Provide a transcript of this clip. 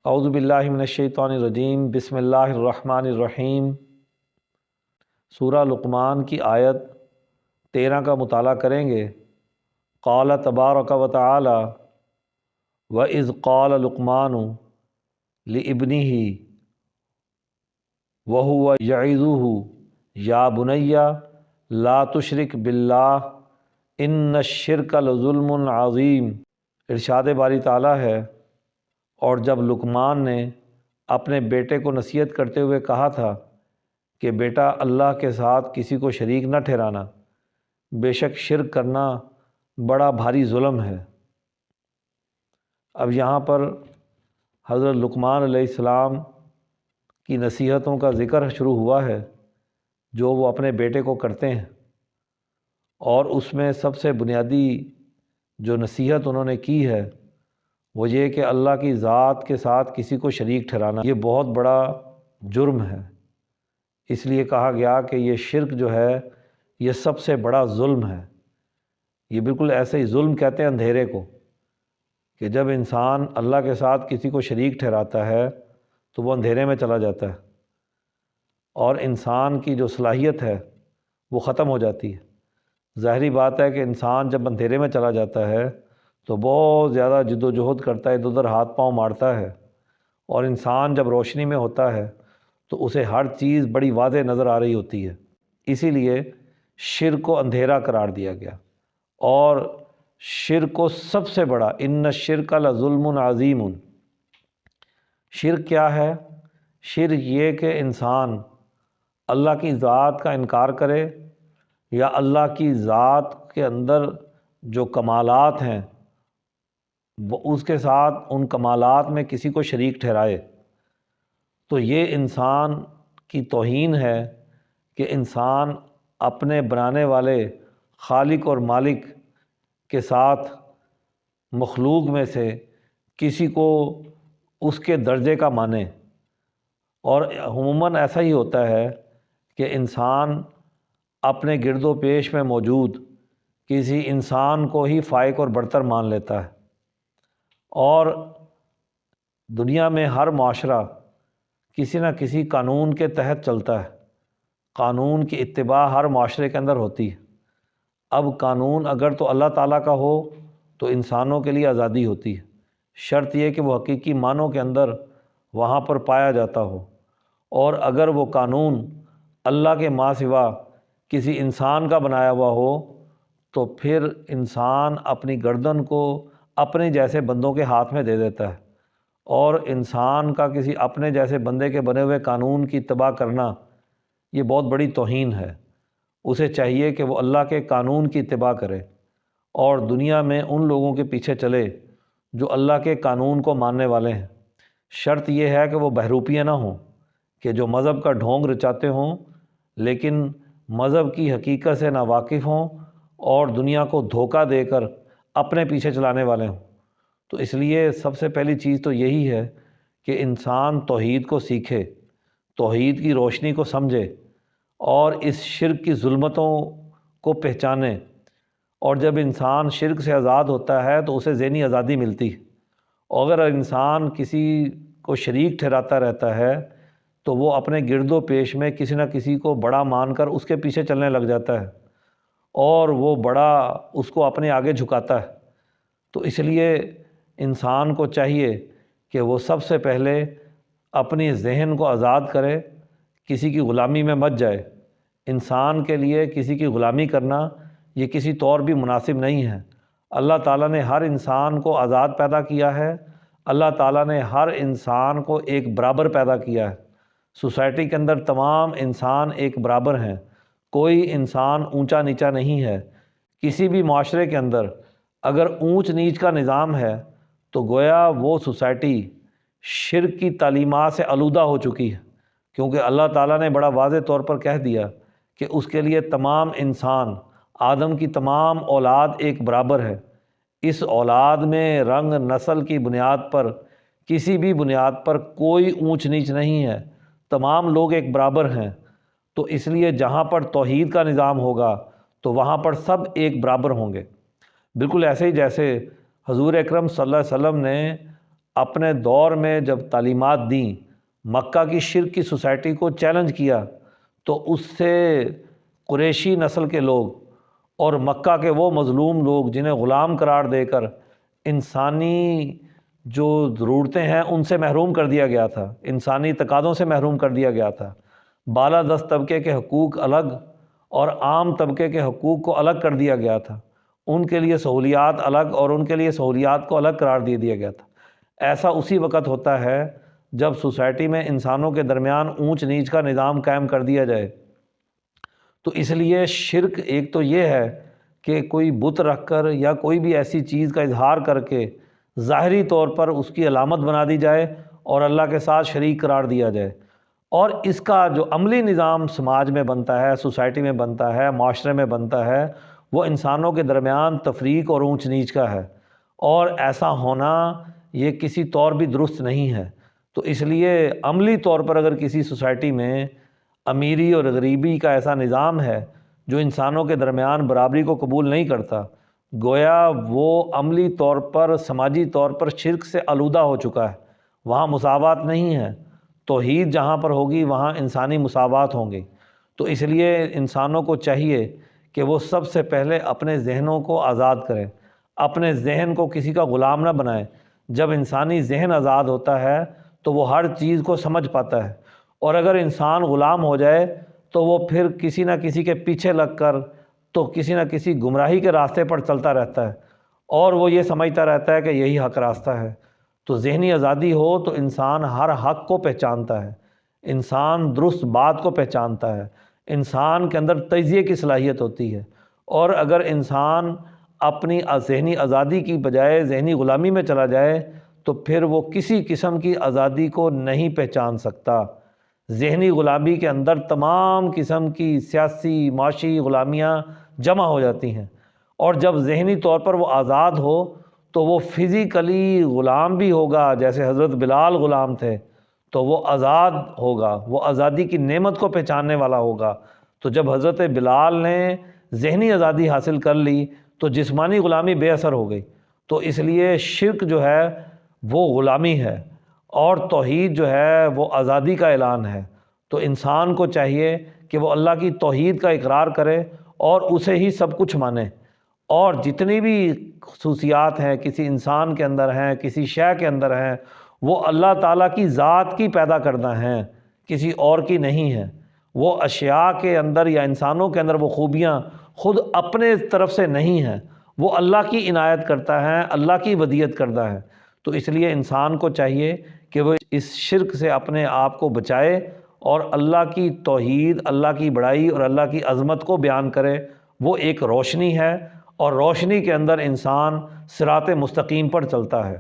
اعوذ باللہ من الشیطان الرجیم، بسم اللہ الرحمن الرحیم۔ سورہ لقمان کی آیت 13 کا مطالعہ کریں گے۔ قال تبارک و تعالی وَإِذْ قَالَ لُقْمَانُ لِابْنِهِ وَهُوَ يَعِظُهُ يَا بُنَيَّ لَا تُشْرِكْ بِاللَّهِ إِنَّ الشِّرْكَ لَظُلْمٌ عَظِيمٌ۔ ارشاد باری تعالیٰ ہے، اور جب لقمان نے اپنے بیٹے کو نصیحت کرتے ہوئے کہا تھا کہ بیٹا اللہ کے ساتھ کسی کو شریک نہ ٹھہرانا، بے شک شرک کرنا بڑا بھاری ظلم ہے۔ اب یہاں پر حضرت لقمان علیہ السلام کی نصیحتوں کا ذکر شروع ہوا ہے جو وہ اپنے بیٹے کو کرتے ہیں، اور اس میں سب سے بنیادی جو نصیحت انہوں نے کی ہے وہ یہ کہ اللہ کی ذات کے ساتھ کسی کو شریک ٹھہرانا یہ بہت بڑا جرم ہے۔ اس لیے کہا گیا کہ یہ شرک جو ہے یہ سب سے بڑا ظلم ہے۔ یہ بالکل ایسے ہی ظلم کہتے ہیں اندھیرے کو، کہ جب انسان اللہ کے ساتھ کسی کو شریک ٹھہراتا ہے تو وہ اندھیرے میں چلا جاتا ہے، اور انسان کی جو صلاحیت ہے وہ ختم ہو جاتی ہے۔ ظاہری بات ہے کہ انسان جب اندھیرے میں چلا جاتا ہے تو بہت زیادہ جد و جہد کرتا ہے، ادھر ادھر ہاتھ پاؤں مارتا ہے، اور انسان جب روشنی میں ہوتا ہے تو اسے ہر چیز بڑی واضح نظر آ رہی ہوتی ہے۔ اسی لیے شرک کو اندھیرا قرار دیا گیا، اور شرک کو سب سے بڑا ان الشرک لظلم عظیم۔ شرک کیا ہے؟ شرک یہ کہ انسان اللہ کی ذات کا انکار کرے، یا اللہ کی ذات کے اندر جو کمالات ہیں وہ اس کے ساتھ ان کمالات میں کسی کو شریک ٹھہرائے۔ تو یہ انسان کی توہین ہے کہ انسان اپنے بنانے والے خالق اور مالک کے ساتھ مخلوق میں سے کسی کو اس کے درجے کا مانے۔ اور عموماً ایسا ہی ہوتا ہے کہ انسان اپنے گرد و پیش میں موجود کسی انسان کو ہی فائق اور برتر مان لیتا ہے، اور دنیا میں ہر معاشرہ کسی نہ کسی قانون کے تحت چلتا ہے۔ قانون کی اتباع ہر معاشرے کے اندر ہوتی ہے۔ اب قانون اگر تو اللہ تعالیٰ کا ہو تو انسانوں کے لیے آزادی ہوتی ہے، شرط یہ کہ وہ حقیقی معنوں کے اندر وہاں پر پایا جاتا ہو، اور اگر وہ قانون اللہ کے ماں سوا کسی انسان کا بنایا ہوا ہو تو پھر انسان اپنی گردن کو اپنے جیسے بندوں کے ہاتھ میں دے دیتا ہے، اور انسان کا کسی اپنے جیسے بندے کے بنے ہوئے قانون کی اتباع کرنا یہ بہت بڑی توہین ہے۔ اسے چاہیے کہ وہ اللہ کے قانون کی اتباع کرے، اور دنیا میں ان لوگوں کے پیچھے چلے جو اللہ کے قانون کو ماننے والے ہیں۔ شرط یہ ہے کہ وہ بہروپیے نہ ہوں، کہ جو مذہب کا ڈھونگ رچاتے ہوں لیکن مذہب کی حقیقت سے ناواقف ہوں، اور دنیا کو دھوکہ دے کر اپنے پیچھے چلانے والے ہوں۔ تو اس لیے سب سے پہلی چیز تو یہی ہے کہ انسان توحید کو سیکھے، توحید کی روشنی کو سمجھے، اور اس شرک کی ظلمتوں کو پہچانے۔ اور جب انسان شرک سے آزاد ہوتا ہے تو اسے ذہنی آزادی ملتی ہے۔ اور اگر انسان کسی کو شریک ٹھہراتا رہتا ہے تو وہ اپنے گرد و پیش میں کسی نہ کسی کو بڑا مان کر اس کے پیچھے چلنے لگ جاتا ہے، اور وہ بڑا اس کو اپنے آگے جھکاتا ہے۔ تو اس لیے انسان کو چاہیے کہ وہ سب سے پہلے اپنی ذہن کو آزاد کرے، کسی کی غلامی میں مت جائے۔ انسان کے لیے کسی کی غلامی کرنا یہ کسی طور بھی مناسب نہیں ہے۔ اللہ تعالیٰ نے ہر انسان کو آزاد پیدا کیا ہے، اللہ تعالیٰ نے ہر انسان کو ایک برابر پیدا کیا ہے۔ سوسائٹی کے اندر تمام انسان ایک برابر ہیں، کوئی انسان اونچا نیچا نہیں ہے۔ کسی بھی معاشرے کے اندر اگر اونچ نیچ کا نظام ہے تو گویا وہ سوسائٹی شرک کی تعلیمات سے آلودہ ہو چکی ہے، کیونکہ اللہ تعالیٰ نے بڑا واضح طور پر کہہ دیا کہ اس کے لیے تمام انسان، آدم کی تمام اولاد ایک برابر ہے۔ اس اولاد میں رنگ نسل کی بنیاد پر، کسی بھی بنیاد پر کوئی اونچ نیچ نہیں ہے، تمام لوگ ایک برابر ہیں۔ تو اس لیے جہاں پر توحید کا نظام ہوگا تو وہاں پر سب ایک برابر ہوں گے۔ بالکل ایسے ہی جیسے حضور اکرم صلی اللہ علیہ وسلم نے اپنے دور میں جب تعلیمات دیں، مکہ کی شرک کی سوسائٹی کو چیلنج کیا، تو اس سے قریشی نسل کے لوگ اور مکہ کے وہ مظلوم لوگ جنہیں غلام قرار دے کر انسانی جو ضرورتیں ہیں ان سے محروم کر دیا گیا تھا، انسانی تقاضوں سے محروم کر دیا گیا تھا، بالادست طبقے کے حقوق الگ اور عام طبقے کے حقوق کو الگ کر دیا گیا تھا، ان کے لیے سہولیات الگ اور ان کے لیے سہولیات کو الگ قرار دے دیا گیا تھا۔ ایسا اسی وقت ہوتا ہے جب سوسائٹی میں انسانوں کے درمیان اونچ نیچ کا نظام قائم کر دیا جائے۔ تو اس لیے شرک ایک تو یہ ہے کہ کوئی بت رکھ کر یا کوئی بھی ایسی چیز کا اظہار کر کے ظاہری طور پر اس کی علامت بنا دی جائے اور اللہ کے ساتھ شریک قرار دیا جائے، اور اس کا جو عملی نظام سماج میں بنتا ہے، سوسائٹی میں بنتا ہے، معاشرے میں بنتا ہے، وہ انسانوں کے درمیان تفریق اور اونچ نیچ کا ہے، اور ایسا ہونا یہ کسی طور بھی درست نہیں ہے۔ تو اس لیے عملی طور پر اگر کسی سوسائٹی میں امیری اور غریبی کا ایسا نظام ہے جو انسانوں کے درمیان برابری کو قبول نہیں کرتا، گویا وہ عملی طور پر سماجی طور پر شرک سے آلودہ ہو چکا ہے، وہاں مساوات نہیں ہے۔ توحید جہاں پر ہوگی وہاں انسانی مساوات ہوں گی۔ تو اس لیے انسانوں کو چاہیے کہ وہ سب سے پہلے اپنے ذہنوں کو آزاد کریں، اپنے ذہن کو کسی کا غلام نہ بنائیں۔ جب انسانی ذہن آزاد ہوتا ہے تو وہ ہر چیز کو سمجھ پاتا ہے، اور اگر انسان غلام ہو جائے تو وہ پھر کسی نہ کسی کے پیچھے لگ کر تو کسی نہ کسی گمراہی کے راستے پر چلتا رہتا ہے، اور وہ یہ سمجھتا رہتا ہے کہ یہی حق راستہ ہے۔ تو ذہنی آزادی ہو تو انسان ہر حق کو پہچانتا ہے، انسان درست بات کو پہچانتا ہے، انسان کے اندر تجزیے کی صلاحیت ہوتی ہے، اور اگر انسان اپنی ذہنی آزادی کی بجائے ذہنی غلامی میں چلا جائے تو پھر وہ کسی قسم کی آزادی کو نہیں پہچان سکتا۔ ذہنی غلامی کے اندر تمام قسم کی سیاسی معاشی غلامیاں جمع ہو جاتی ہیں، اور جب ذہنی طور پر وہ آزاد ہو تو وہ فزیکلی غلام بھی ہوگا، جیسے حضرت بلال غلام تھے تو وہ آزاد ہوگا، وہ آزادی کی نعمت کو پہچاننے والا ہوگا۔ تو جب حضرت بلال نے ذہنی آزادی حاصل کر لی تو جسمانی غلامی بے اثر ہو گئی۔ تو اس لیے شرک جو ہے وہ غلامی ہے، اور توحید جو ہے وہ آزادی کا اعلان ہے۔ تو انسان کو چاہیے کہ وہ اللہ کی توحید کا اقرار کرے اور اسے ہی سب کچھ مانے، اور جتنی بھی خصوصیات ہیں کسی انسان کے اندر ہیں، کسی شے کے اندر ہیں، وہ اللہ تعالیٰ کی ذات کی پیدا کردہ ہیں، کسی اور کی نہیں ہیں۔ وہ اشیاء کے اندر یا انسانوں کے اندر وہ خوبیاں خود اپنے طرف سے نہیں ہیں، وہ اللہ کی عنایت کرتا ہے، اللہ کی ودیعت کردہ ہے۔ تو اس لیے انسان کو چاہیے کہ وہ اس شرک سے اپنے آپ کو بچائے اور اللہ کی توحید، اللہ کی بڑائی اور اللہ کی عظمت کو بیان کرے۔ وہ ایک روشنی ہے، اور روشنی کے اندر انسان صراط مستقیم پر چلتا ہے۔